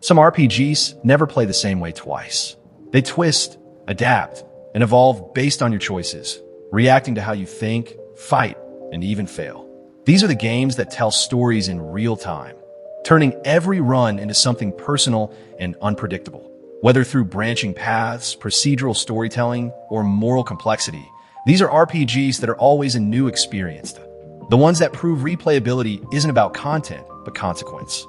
Some RPGs never play the same way twice. They twist, adapt, and evolve based on your choices, reacting to how you think, fight, and even fail. These are the games that tell stories in real time, turning every run into something personal and unpredictable. Whether through branching paths, procedural storytelling, or moral complexity, these are RPGs that are always a new experience. The ones that prove replayability isn't about content, but consequence.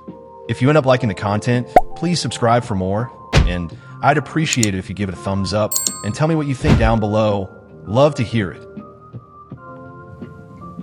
If you end up liking the content, please subscribe for more, and I'd appreciate it if you give it a thumbs up and tell me what you think down below. Love to hear it.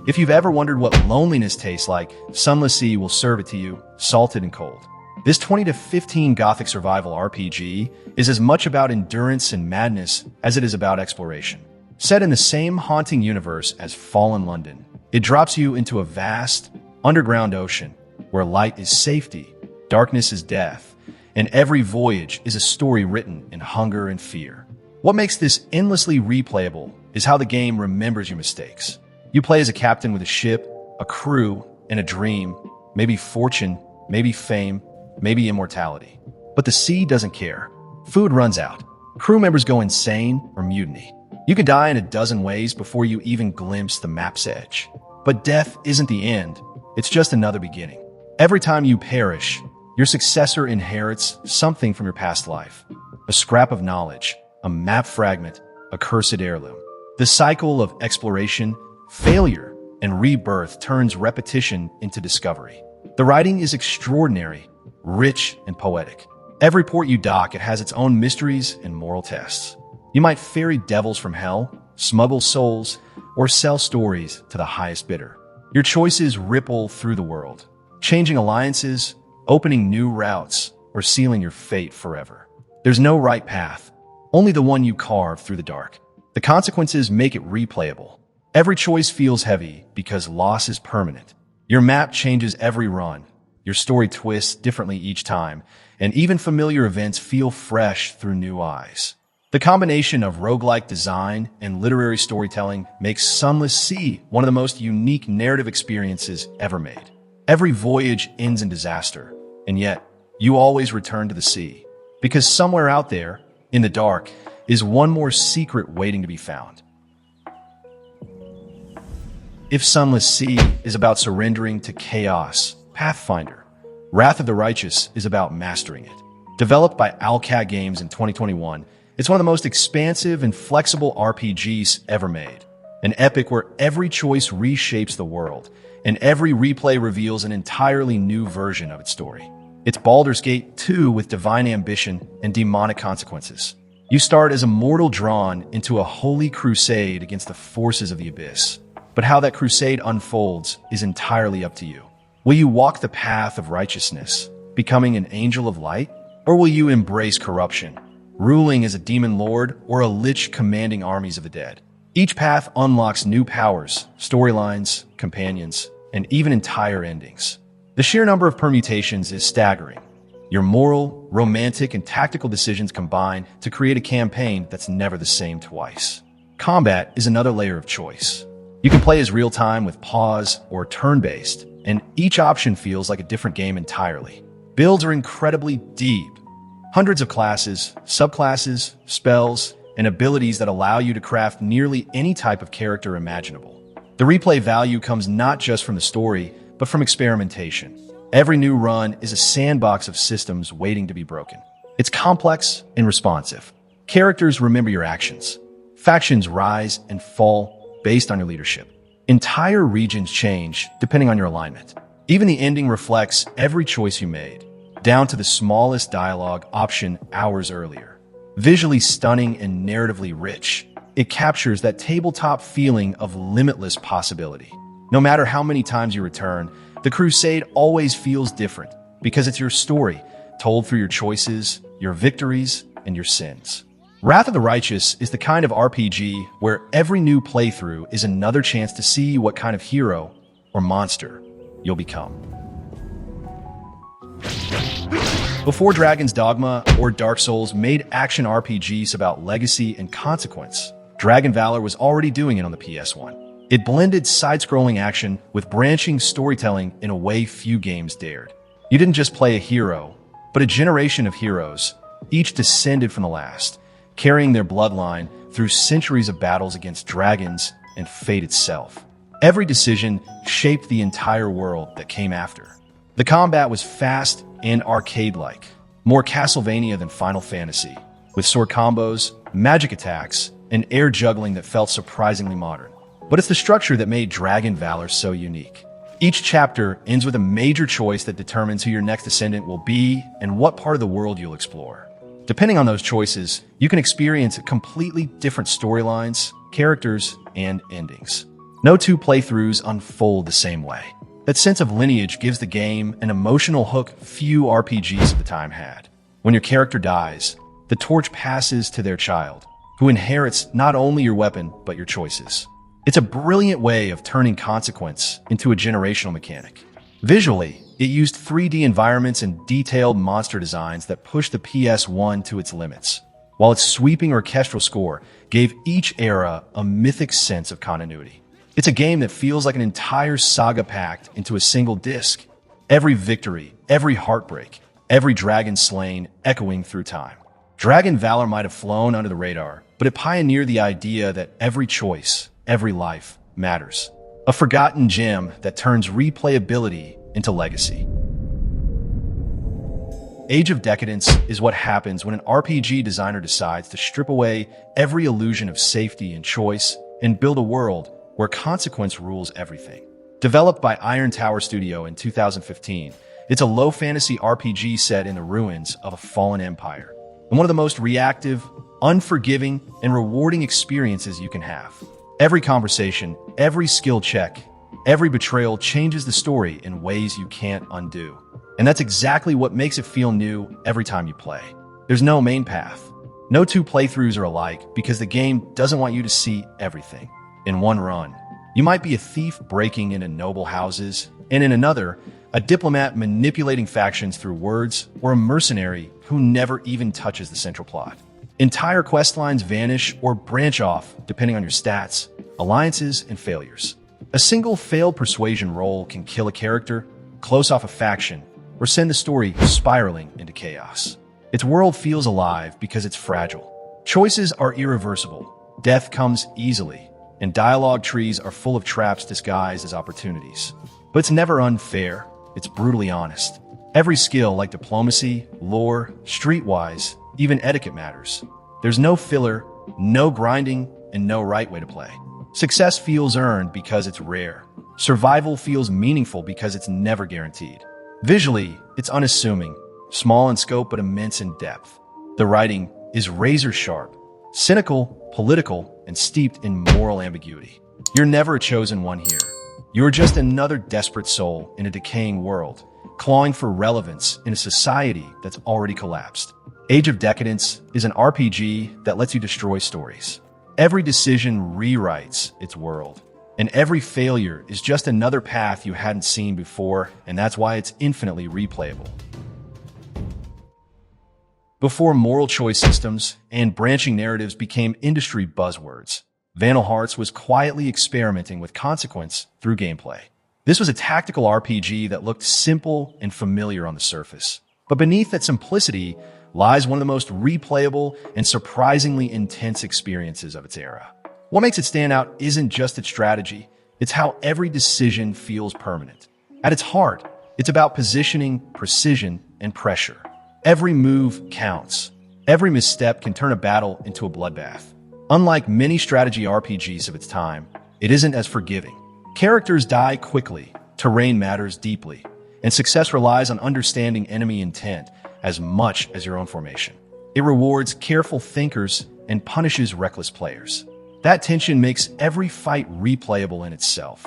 If you've ever wondered what loneliness tastes like, Sunless Sea will serve it to you, salted and cold. This 20 to 15 Gothic survival RPG is as much about endurance and madness as it is about exploration. Set in the same haunting universe as Fallen London, it drops you into a vast, underground ocean where light is safety, darkness is death, and every voyage is a story written in hunger and fear. What makes this endlessly replayable is how the game remembers your mistakes. You play as a captain with a ship, a crew, and a dream, maybe fortune, maybe fame, maybe immortality. But the sea doesn't care. Food runs out. Crew members go insane or mutiny. You can die in a dozen ways before you even glimpse the map's edge. But death isn't the end. It's just another beginning. Every time you perish, your successor inherits something from your past life. A scrap of knowledge, a map fragment, a cursed heirloom. The cycle of exploration, failure, and rebirth turns repetition into discovery. The writing is extraordinary, rich, and poetic. Every port you dock, it has its own mysteries and moral tests. You might ferry devils from hell, smuggle souls, or sell stories to the highest bidder. Your choices ripple through the world, changing alliances, opening new routes, or sealing your fate forever. There's no right path, only the one you carve through the dark. The consequences make it replayable. Every choice feels heavy because loss is permanent. Your map changes every run. Your story twists differently each time, and even familiar events feel fresh through new eyes. The combination of roguelike design and literary storytelling makes Sunless Sea one of the most unique narrative experiences ever made. Every voyage ends in disaster, and yet you always return to the sea, because somewhere out there, in the dark, is one more secret waiting to be found. If Sunless Sea is about surrendering to chaos, Pathfinder, Wrath of the Righteous is about mastering it. Developed by Owlcat Games in 2021, it's one of the most expansive and flexible RPGs ever made. An epic where every choice reshapes the world, and every replay reveals an entirely new version of its story. It's Baldur's Gate 2 with divine ambition and demonic consequences. You start as a mortal drawn into a holy crusade against the forces of the abyss. But how that crusade unfolds is entirely up to you. Will you walk the path of righteousness, becoming an angel of light? Or will you embrace corruption, ruling as a demon lord or a lich commanding armies of the dead? Each path unlocks new powers, storylines, companions, and even entire endings. The sheer number of permutations is staggering. Your moral, romantic, and tactical decisions combine to create a campaign that's never the same twice. Combat is another layer of choice. You can play as real-time with pause or turn-based, and each option feels like a different game entirely. Builds are incredibly deep. Hundreds of classes, subclasses, spells, and abilities that allow you to craft nearly any type of character imaginable. The replay value comes not just from the story, but from experimentation. Every new run is a sandbox of systems waiting to be broken. It's complex and responsive. Characters remember your actions. Factions rise and fall based on your leadership. Entire regions change depending on your alignment. Even the ending reflects every choice you made, down to the smallest dialogue option hours earlier. Visually stunning and narratively rich, it captures that tabletop feeling of limitless possibility. No matter how many times you return, the crusade always feels different because it's your story, told through your choices, your victories, and your sins. Wrath of the Righteous is the kind of RPG where every new playthrough is another chance to see what kind of hero or monster you'll become. Before Dragon's Dogma or Dark Souls made action RPGs about legacy and consequence, Dragon Valor was already doing it on the PS1. It blended side-scrolling action with branching storytelling in a way few games dared. You didn't just play a hero, but a generation of heroes, each descended from the last, carrying their bloodline through centuries of battles against dragons and fate itself. Every decision shaped the entire world that came after. The combat was fast and arcade-like, more Castlevania than Final Fantasy, with sword combos, magic attacks, and air juggling that felt surprisingly modern. But it's the structure that made Dragon Valor so unique. Each chapter ends with a major choice that determines who your next descendant will be and what part of the world you'll explore. Depending on those choices, you can experience completely different storylines, characters, and endings. No two playthroughs unfold the same way. That sense of lineage gives the game an emotional hook few RPGs of the time had. When your character dies, the torch passes to their child, who inherits not only your weapon, but your choices. It's a brilliant way of turning consequence into a generational mechanic. Visually, it used 3D environments and detailed monster designs that pushed the PS1 to its limits, while its sweeping orchestral score gave each era a mythic sense of continuity. It's a game that feels like an entire saga packed into a single disc. Every victory, every heartbreak, every dragon slain echoing through time. Dragon Valor might have flown under the radar, but it pioneered the idea that every choice, every life, matters. A forgotten gem that turns replayability into legacy. Age of Decadence is what happens when an RPG designer decides to strip away every illusion of safety and choice and build a world where consequence rules everything. Developed by Iron Tower Studio in 2015, it's a low fantasy RPG set in the ruins of a fallen empire, and one of the most reactive, unforgiving, and rewarding experiences you can have. Every conversation, every skill check, every betrayal changes the story in ways you can't undo. And that's exactly what makes it feel new every time you play. There's no main path. No two playthroughs are alike because the game doesn't want you to see everything in one run. You might be a thief breaking into noble houses, and in another, a diplomat manipulating factions through words, or a mercenary who never even touches the central plot. Entire quest lines vanish or branch off depending on your stats, alliances, and failures. A single failed persuasion roll can kill a character, close off a faction, or send the story spiraling into chaos. Its world feels alive because it's fragile. Choices are irreversible, death comes easily, and dialogue trees are full of traps disguised as opportunities. But it's never unfair, it's brutally honest. Every skill like diplomacy, lore, streetwise, even etiquette matters. There's no filler, no grinding, and no right way to play. Success feels earned because it's rare. Survival feels meaningful because it's never guaranteed. Visually, it's unassuming, small in scope but immense in depth. The writing is razor sharp, cynical, political, and steeped in moral ambiguity. You're never a chosen one here. You're just another desperate soul in a decaying world, clawing for relevance in a society that's already collapsed. Age of Decadence is an RPG that lets you destroy stories. Every decision rewrites its world, and every failure is just another path you hadn't seen before, and that's why it's infinitely replayable. Before moral choice systems and branching narratives became industry buzzwords, Vandal Hearts was quietly experimenting with consequence through gameplay. This was a tactical RPG that looked simple and familiar on the surface. But beneath that simplicity lies one of the most replayable and surprisingly intense experiences of its era. What makes it stand out isn't just its strategy, it's how every decision feels permanent. At its heart, it's about positioning, precision, and pressure. Every move counts. Every misstep can turn a battle into a bloodbath. Unlike many strategy RPGs of its time, it isn't as forgiving. Characters die quickly, terrain matters deeply, and success relies on understanding enemy intent as much as your own formation. It rewards careful thinkers and punishes reckless players. That tension makes every fight replayable in itself.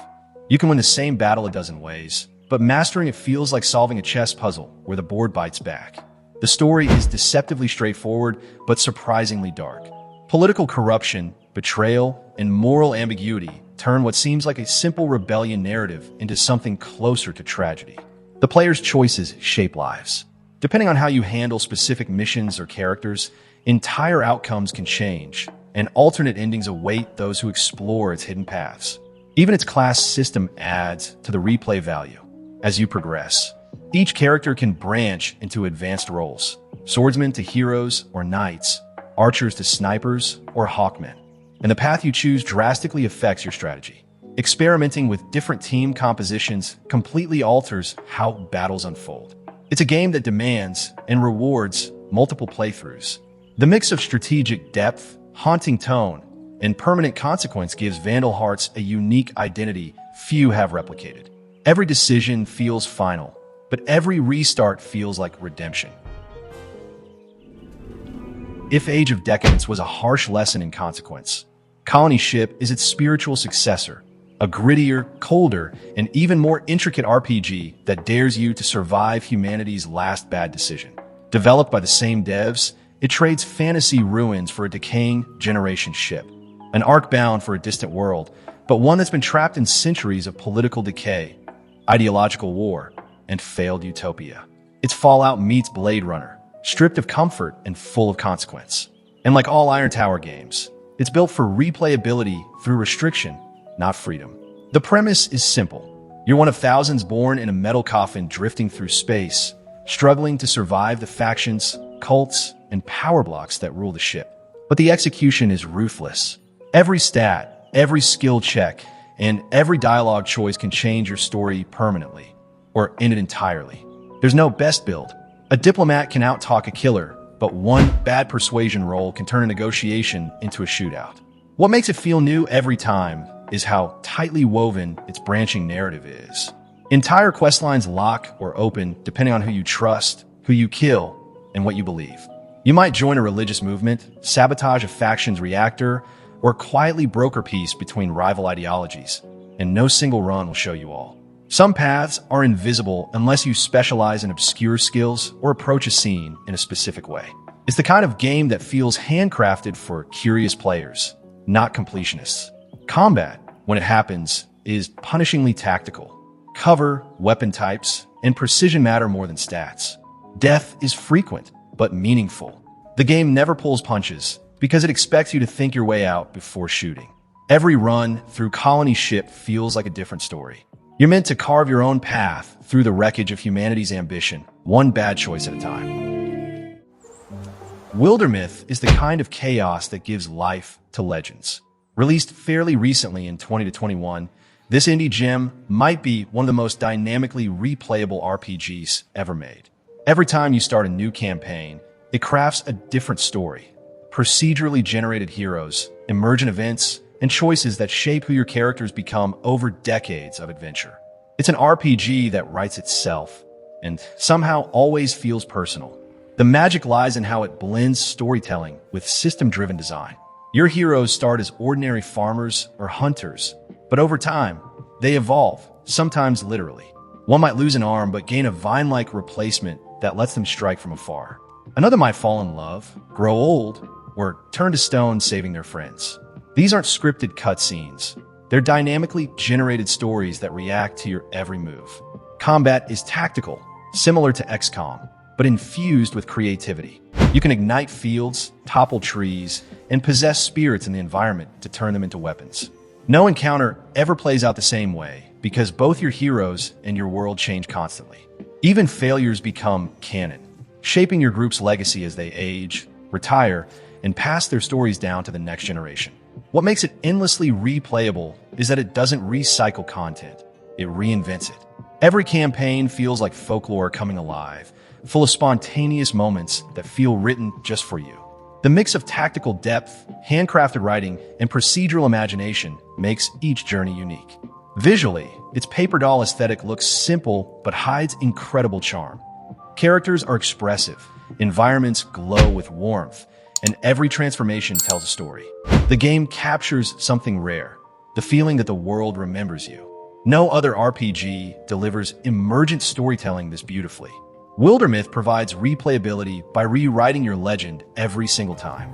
You can win the same battle a dozen ways, but mastering it feels like solving a chess puzzle where the board bites back. The story is deceptively straightforward, but surprisingly dark. Political corruption, betrayal, and moral ambiguity turn what seems like a simple rebellion narrative into something closer to tragedy. The player's choices shape lives. Depending on how you handle specific missions or characters, entire outcomes can change, and alternate endings await those who explore its hidden paths. Even its class system adds to the replay value. As you progress, Each character can branch into advanced roles, swordsmen to heroes or knights, archers to snipers or hawkmen, and the path you choose drastically affects your strategy. Experimenting with different team compositions completely alters how battles unfold. It's a game that demands and rewards multiple playthroughs. The mix of strategic depth, haunting tone, and permanent consequence gives Vandal Hearts a unique identity few have replicated. Every decision feels final, but every restart feels like redemption. If Age of Decadence was a harsh lesson in consequence, Colony Ship is its spiritual successor, a grittier, colder, and even more intricate RPG that dares you to survive humanity's last bad decision. Developed by the same devs, it trades fantasy ruins for a decaying generation ship, an arc bound for a distant world, but one that's been trapped in centuries of political decay, ideological war, and failed utopia. It's Fallout meets Blade Runner, stripped of comfort and full of consequence. And like all Iron Tower games, it's built for replayability through restriction, not freedom. The premise is simple. You're one of thousands born in a metal coffin drifting through space, struggling to survive the factions, cults, and power blocks that rule the ship. But the execution is ruthless. Every stat, every skill check, and every dialogue choice can change your story permanently, or end it entirely. There's no best build. A diplomat can outtalk a killer, but one bad persuasion roll can turn a negotiation into a shootout. What makes it feel new every time is how tightly woven its branching narrative is. Entire questlines lock or open depending on who you trust, who you kill, and what you believe. You might join a religious movement, sabotage a faction's reactor, or quietly broker peace between rival ideologies, and no single run will show you all. Some paths are invisible unless you specialize in obscure skills or approach a scene in a specific way. It's the kind of game that feels handcrafted for curious players, not completionists. Combat, when it happens, is punishingly tactical. Cover, weapon types, and precision matter more than stats. Death is frequent, but meaningful. The game never pulls punches because it expects you to think your way out before shooting. Every run through Colony Ship feels like a different story. You're meant to carve your own path through the wreckage of humanity's ambition, one bad choice at a time. Wildermyth is the kind of chaos that gives life to legends. Released fairly recently in 2021, this indie gem might be one of the most dynamically replayable RPGs ever made. Every time you start a new campaign, it crafts a different story. Procedurally generated heroes, emergent events, and choices that shape who your characters become over decades of adventure. It's an RPG that writes itself, and somehow always feels personal. The magic lies in how it blends storytelling with system-driven design. Your heroes start as ordinary farmers or hunters, but over time, they evolve, sometimes literally. One might lose an arm but gain a vine-like replacement that lets them strike from afar. Another might fall in love, grow old, or turn to stone saving their friends. These aren't scripted cutscenes. They're dynamically generated stories that react to your every move. Combat is tactical, similar to XCOM, but infused with creativity. You can ignite fields, topple trees, and possess spirits in the environment to turn them into weapons. No encounter ever plays out the same way because both your heroes and your world change constantly. Even failures become canon, shaping your group's legacy as they age, retire, and pass their stories down to the next generation. What makes it endlessly replayable is that it doesn't recycle content, it reinvents it. Every campaign feels like folklore coming alive, full of spontaneous moments that feel written just for you. The mix of tactical depth, handcrafted writing, and procedural imagination makes each journey unique. Visually, its paper doll aesthetic looks simple but hides incredible charm. Characters are expressive, environments glow with warmth, and every transformation tells a story. The game captures something rare, the feeling that the world remembers you. No other RPG delivers emergent storytelling this beautifully. Wildermyth provides replayability by rewriting your legend every single time.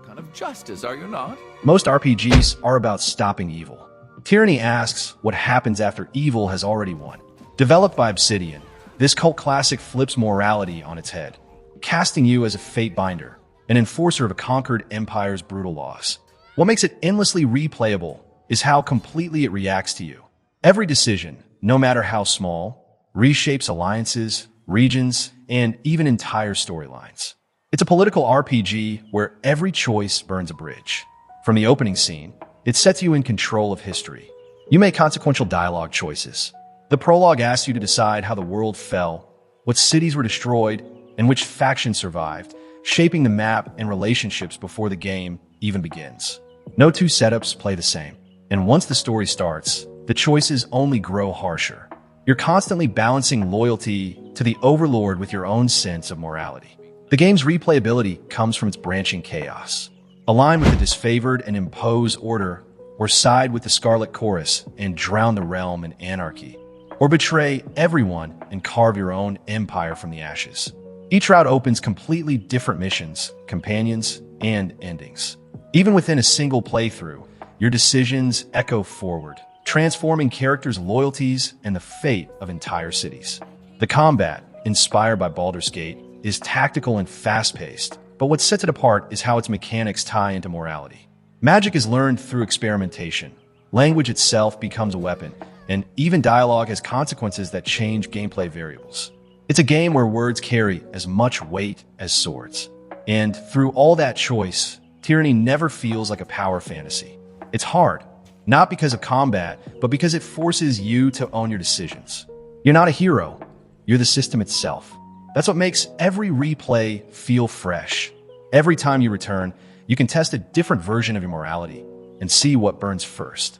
Kind of justice, are you not? Most RPGs are about stopping evil. Tyranny asks what happens after evil has already won. Developed by Obsidian, this cult classic flips morality on its head, casting you as a fate binder, an enforcer of a conquered empire's brutal laws. What makes it endlessly replayable is how completely it reacts to you. Every decision, no matter how small, reshapes alliances, regions, and even entire storylines. It's a political RPG where every choice burns a bridge. From the opening scene, it sets you in control of history. You make consequential dialogue choices. The prologue asks you to decide how the world fell, what cities were destroyed, and which faction survived, shaping the map and relationships before the game even begins. No two setups play the same, and once the story starts, the choices only grow harsher. You're constantly balancing loyalty to the Overlord with your own sense of morality. The game's replayability comes from its branching chaos. Align with the disfavored and impose order, or side with the Scarlet Chorus and drown the realm in anarchy, or betray everyone and carve your own empire from the ashes. Each route opens completely different missions, companions, and endings. Even within a single playthrough, your decisions echo forward, transforming characters' loyalties and the fate of entire cities. The combat, inspired by Baldur's Gate, is tactical and fast-paced, but what sets it apart is how its mechanics tie into morality. Magic is learned through experimentation. Language itself becomes a weapon, and even dialogue has consequences that change gameplay variables. It's a game where words carry as much weight as swords. And through all that choice, Tyranny never feels like a power fantasy. It's hard, not because of combat, but because it forces you to own your decisions. You're not a hero, you're the system itself. That's what makes every replay feel fresh. Every time you return, you can test a different version of your morality and see what burns first.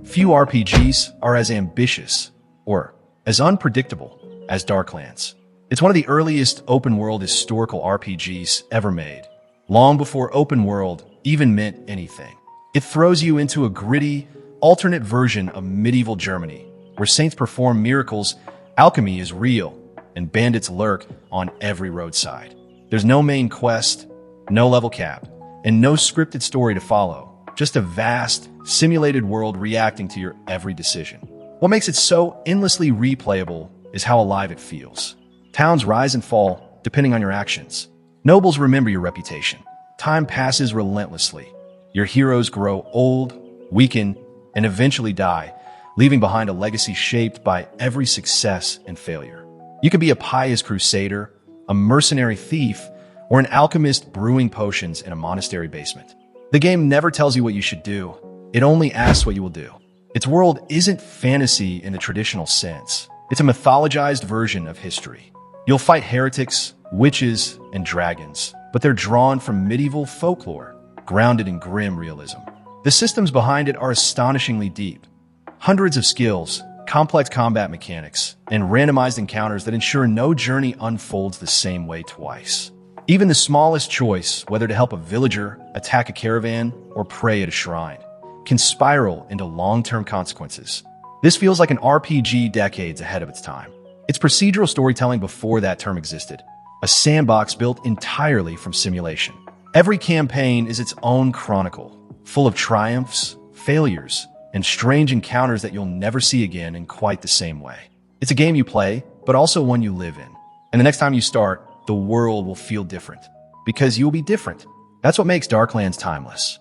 Few RPGs are as ambitious or as unpredictable as Darklands. It's one of the earliest open-world historical RPGs ever made, long before open world even meant anything. It throws you into a gritty, alternate version of medieval Germany, where saints perform miracles, alchemy is real, and bandits lurk on every roadside. There's no main quest, no level cap, and no scripted story to follow, just a vast, simulated world reacting to your every decision. What makes it so endlessly replayable is how alive it feels. Towns rise and fall depending on your actions. Nobles remember your reputation. Time passes relentlessly. Your heroes grow old, weaken, and eventually die, leaving behind a legacy shaped by every success and failure. You can be a pious crusader, a mercenary thief, or an alchemist brewing potions in a monastery basement. The game never tells you what you should do. It only asks what you will do. Its world isn't fantasy in the traditional sense. It's a mythologized version of history. You'll fight heretics, witches, and dragons, but they're drawn from medieval folklore, grounded in grim realism. The systems behind it are astonishingly deep. Hundreds of skills, complex combat mechanics, and randomized encounters that ensure no journey unfolds the same way twice. Even the smallest choice, whether to help a villager, attack a caravan, or pray at a shrine, can spiral into long-term consequences. This feels like an RPG decades ahead of its time. It's procedural storytelling before that term existed, a sandbox built entirely from simulation. Every campaign is its own chronicle, full of triumphs, failures, and strange encounters that you'll never see again in quite the same way. It's a game you play, but also one you live in. And the next time you start, the world will feel different, because you'll be different. That's what makes Darklands timeless.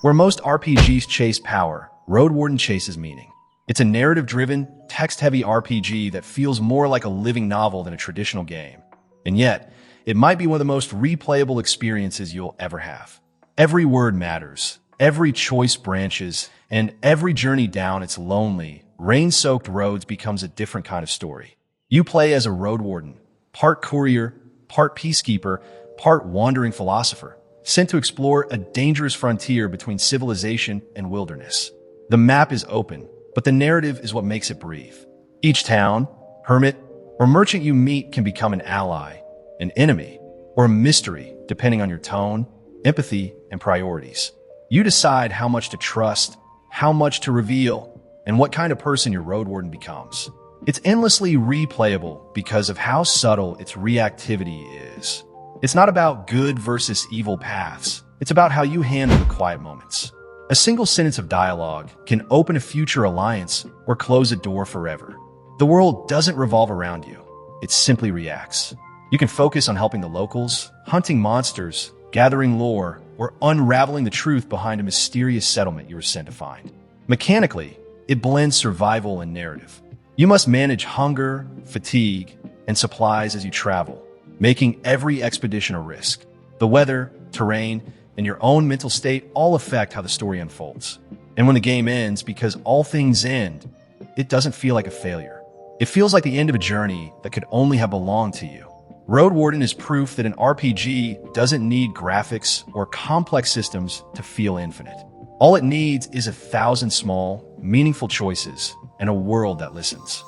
Where most RPGs chase power, Road Warden chases meaning. It's a narrative-driven, text-heavy RPG that feels more like a living novel than a traditional game. And yet, it might be one of the most replayable experiences you'll ever have. Every word matters, every choice branches, and every journey down its lonely, rain-soaked roads becomes a different kind of story. You play as a Road Warden, part courier, part peacekeeper, part wandering philosopher, sent to explore a dangerous frontier between civilization and wilderness. The map is open, but the narrative is what makes it breathe. Each town, hermit, or merchant you meet can become an ally, an enemy, or a mystery depending on your tone, empathy, and priorities. You decide how much to trust, how much to reveal, and what kind of person your Road Warden becomes. It's endlessly replayable because of how subtle its reactivity is. It's not about good versus evil paths. It's about how you handle the quiet moments. A single sentence of dialogue can open a future alliance or close a door forever. The world doesn't revolve around you. It simply reacts. You can focus on helping the locals, hunting monsters, gathering lore, or unraveling the truth behind a mysterious settlement you were sent to find. Mechanically, it blends survival and narrative. You must manage hunger, fatigue, and supplies as you travel, making every expedition a risk. The weather, terrain, and your own mental state all affect how the story unfolds. And when the game ends, because all things end, it doesn't feel like a failure. It feels like the end of a journey that could only have belonged to you. Road Warden is proof that an RPG doesn't need graphics or complex systems to feel infinite. All it needs is 1,000 small, meaningful choices and a world that listens.